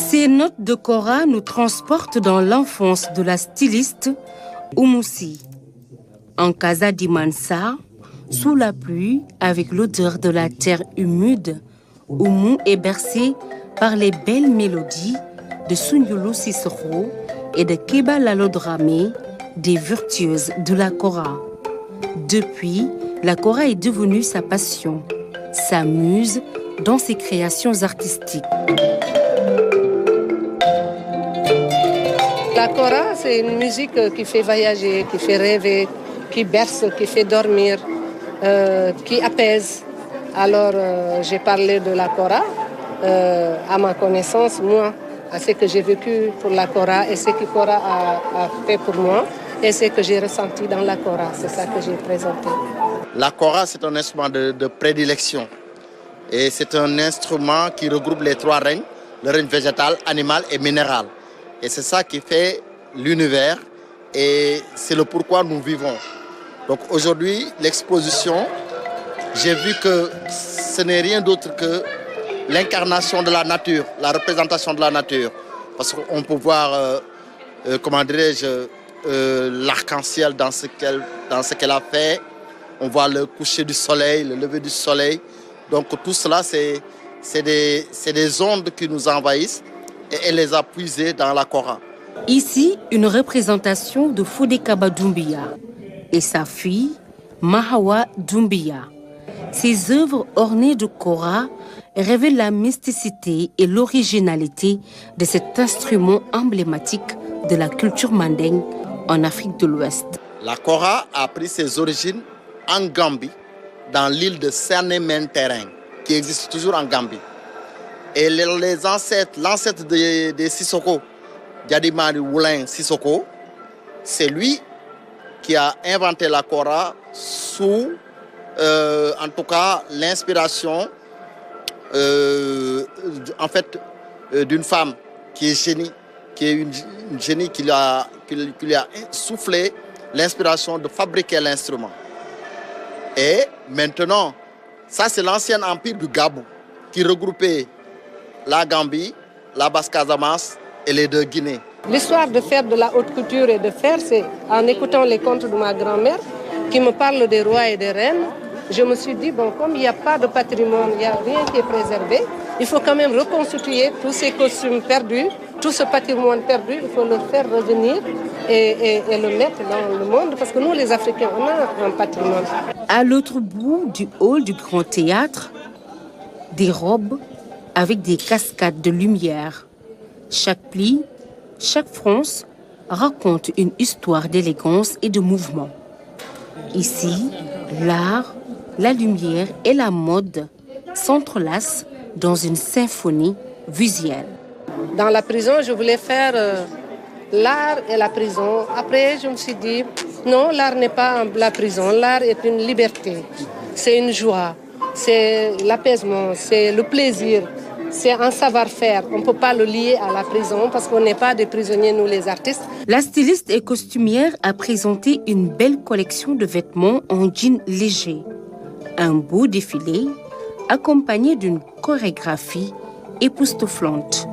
Ces notes de kora nous transportent dans l'enfance de la styliste Oumoussi. En Casa di Mansa, sous la pluie, avec l'odeur de la terre humide, Oumou est bercé par les belles mélodies de Sunjulu Sissoko et de Keba Lalo Dramé, des virtuoses de la kora. Depuis, la kora est devenue sa passion, sa muse dans ses créations artistiques. La kora, c'est une musique qui fait voyager, qui fait rêver, qui berce, qui fait dormir, qui apaise. Alors, j'ai parlé de la kora, à ma connaissance, moi, à ce que j'ai vécu pour la kora et ce que kora a fait pour moi et ce que j'ai ressenti dans la kora. C'est ça que j'ai présenté. La kora, c'est un instrument de prédilection. Et c'est un instrument qui regroupe les trois règnes, le règne végétal, animal et minéral. Et c'est ça qui fait l'univers et c'est le pourquoi nous vivons. Donc aujourd'hui, l'exposition, j'ai vu que ce n'est rien d'autre que l'incarnation de la nature, la représentation de la nature. Parce qu'on peut voir, comment dirais-je, l'arc-en-ciel dans ce qu'elle a fait. On voit le coucher du soleil, le lever du soleil. Donc tout cela, c'est des ondes qui nous envahissent et elle les a puisées dans la kora. Ici, une représentation de Fodekaba Doumbia et sa fille, Mahawa Doumbia. Ces œuvres ornées de kora révèlent la mysticité et l'originalité de cet instrument emblématique de la culture mandingue en Afrique de l'Ouest. La kora a pris ses origines en Gambie, dans l'île de Sané-Mentering, qui existe toujours en Gambie. Et l'ancêtre des Sissoko, Yadimari Woulin Sissoko, c'est lui qui a inventé la kora sous, en tout cas, l'inspiration d'une femme qui est génie, qui est une génie qui lui a soufflé l'inspiration de fabriquer l'instrument. Et maintenant, ça c'est l'ancien empire du Gabou qui regroupait la Gambie, la Basse-Casamance et les deux Guinées. L'histoire de faire de la haute couture et de faire, c'est en écoutant les contes de ma grand-mère qui me parle des rois et des reines. Je me suis dit, bon, comme il n'y a pas de patrimoine, il n'y a rien qui est préservé, il faut quand même reconstituer tous ces costumes perdus, tout ce patrimoine perdu, il faut le faire revenir et le mettre dans le monde, parce que nous, les Africains, on a un patrimoine. À l'autre bout du hall du Grand Théâtre, des robes avec des cascades de lumière. Chaque pli, chaque fronce raconte une histoire d'élégance et de mouvement. Ici, l'art, la lumière et la mode s'entrelacent dans une symphonie visuelle. Dans la prison, je voulais faire l'art et la prison. Après, je me suis dit, non, l'art n'est pas la prison. L'art est une liberté, c'est une joie, c'est l'apaisement, c'est le plaisir, c'est un savoir-faire. On ne peut pas le lier à la prison parce qu'on n'est pas des prisonniers, nous les artistes. La styliste et costumière a présenté une belle collection de vêtements en jean léger. Un beau défilé accompagné d'une chorégraphie époustouflante.